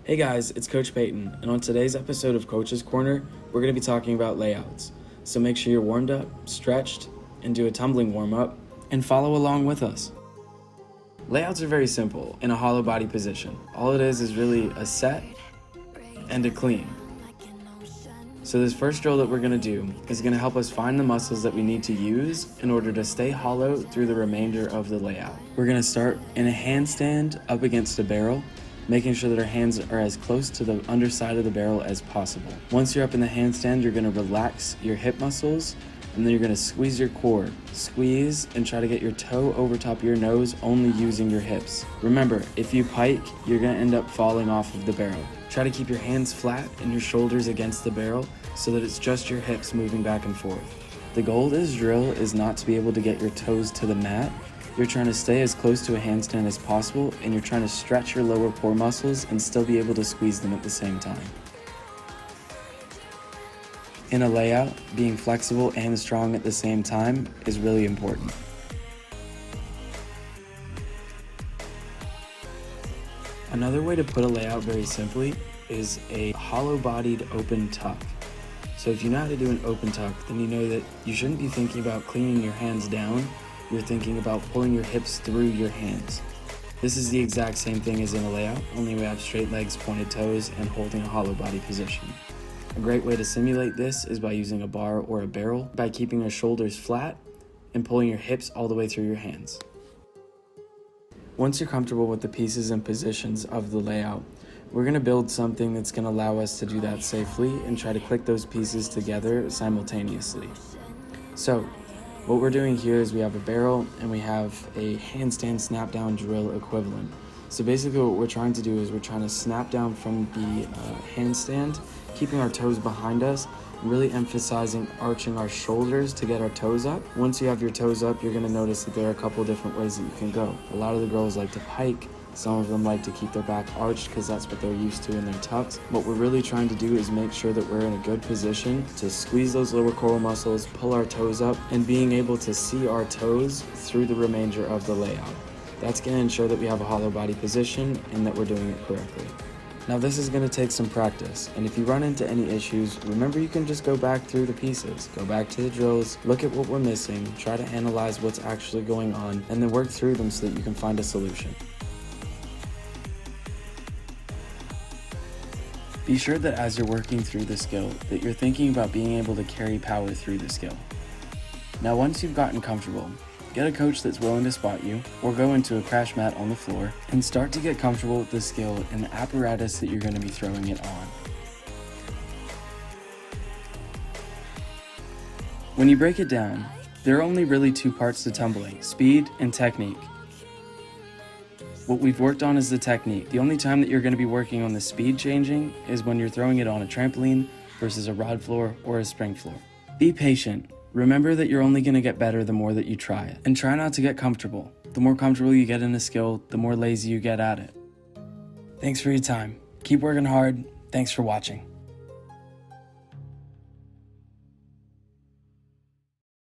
Hey guys, it's Coach Peyton, and on today's episode of Coach's Corner, we're going to be talking about layouts. So make sure you're warmed up, stretched, and do a tumbling warm-up, and follow along with us. Layouts are very simple in a hollow body position. All it is really a set and a clean. So this first drill that we're going to do is going to help us find the muscles that we need to use in order to stay hollow through the remainder of the layout. We're going to start in a handstand up against a barrel, making sure that our hands are as close to the underside of the barrel as possible. Once you're up in the handstand, you're going to relax your hip muscles, and then you're going to squeeze your core. Squeeze and try to get your toe over top of your nose, only using your hips. Remember, if you pike, you're going to end up falling off of the barrel. Try to keep your hands flat and your shoulders against the barrel so that it's just your hips moving back and forth. The goal of this drill is not to be able to get your toes to the mat. You're trying to stay as close to a handstand as possible, and you're trying to stretch your lower core muscles and still be able to squeeze them at the same time. In a layout, being flexible and strong at the same time is really important. Another way to put a layout very simply is a hollow-bodied open tuck. So if you know how to do an open tuck, then you know that you shouldn't be thinking about cleaning your hands down. You're thinking about pulling your hips through your hands. This is the exact same thing as in a layout, only we have straight legs, pointed toes, and holding a hollow body position. A great way to simulate this is by using a bar or a barrel, by keeping your shoulders flat and pulling your hips all the way through your hands. Once you're comfortable with the pieces and positions of the layout, we're going to build something that's going to allow us to do that safely and try to click those pieces together simultaneously. So, what we're doing here is we have a barrel and we have a handstand snap down drill equivalent. So basically what we're trying to do is we're trying to snap down from the handstand, keeping our toes behind us, really emphasizing arching our shoulders to get our toes up. Once you have your toes up, you're going to notice that there are a couple different ways that you can go. A lot of the girls like to pike. Some of them like to keep their back arched because that's what they're used to in their tucks. What we're really trying to do is make sure that we're in a good position to squeeze those lower core muscles, pull our toes up, and being able to see our toes through the remainder of the layout. That's going to ensure that we have a hollow body position and that we're doing it correctly. Now this is going to take some practice, and if you run into any issues, remember you can just go back through the pieces, go back to the drills, look at what we're missing, try to analyze what's actually going on, and then work through them so that you can find a solution. Be sure that as you're working through the skill, that you're thinking about being able to carry power through the skill. Now once you've gotten comfortable, get a coach that's willing to spot you, or go into a crash mat on the floor, and start to get comfortable with the skill and the apparatus that you're going to be throwing it on. When you break it down, there are only really two parts to tumbling: speed and technique. What we've worked on is the technique. The only time that you're going to be working on the speed changing is when you're throwing it on a trampoline versus a rod floor or a spring floor. Be patient. Remember that you're only going to get better the more that you try it. And try not to get comfortable. The more comfortable you get in a skill, the more lazy you get at it. Thanks for your time. Keep working hard. Thanks for watching.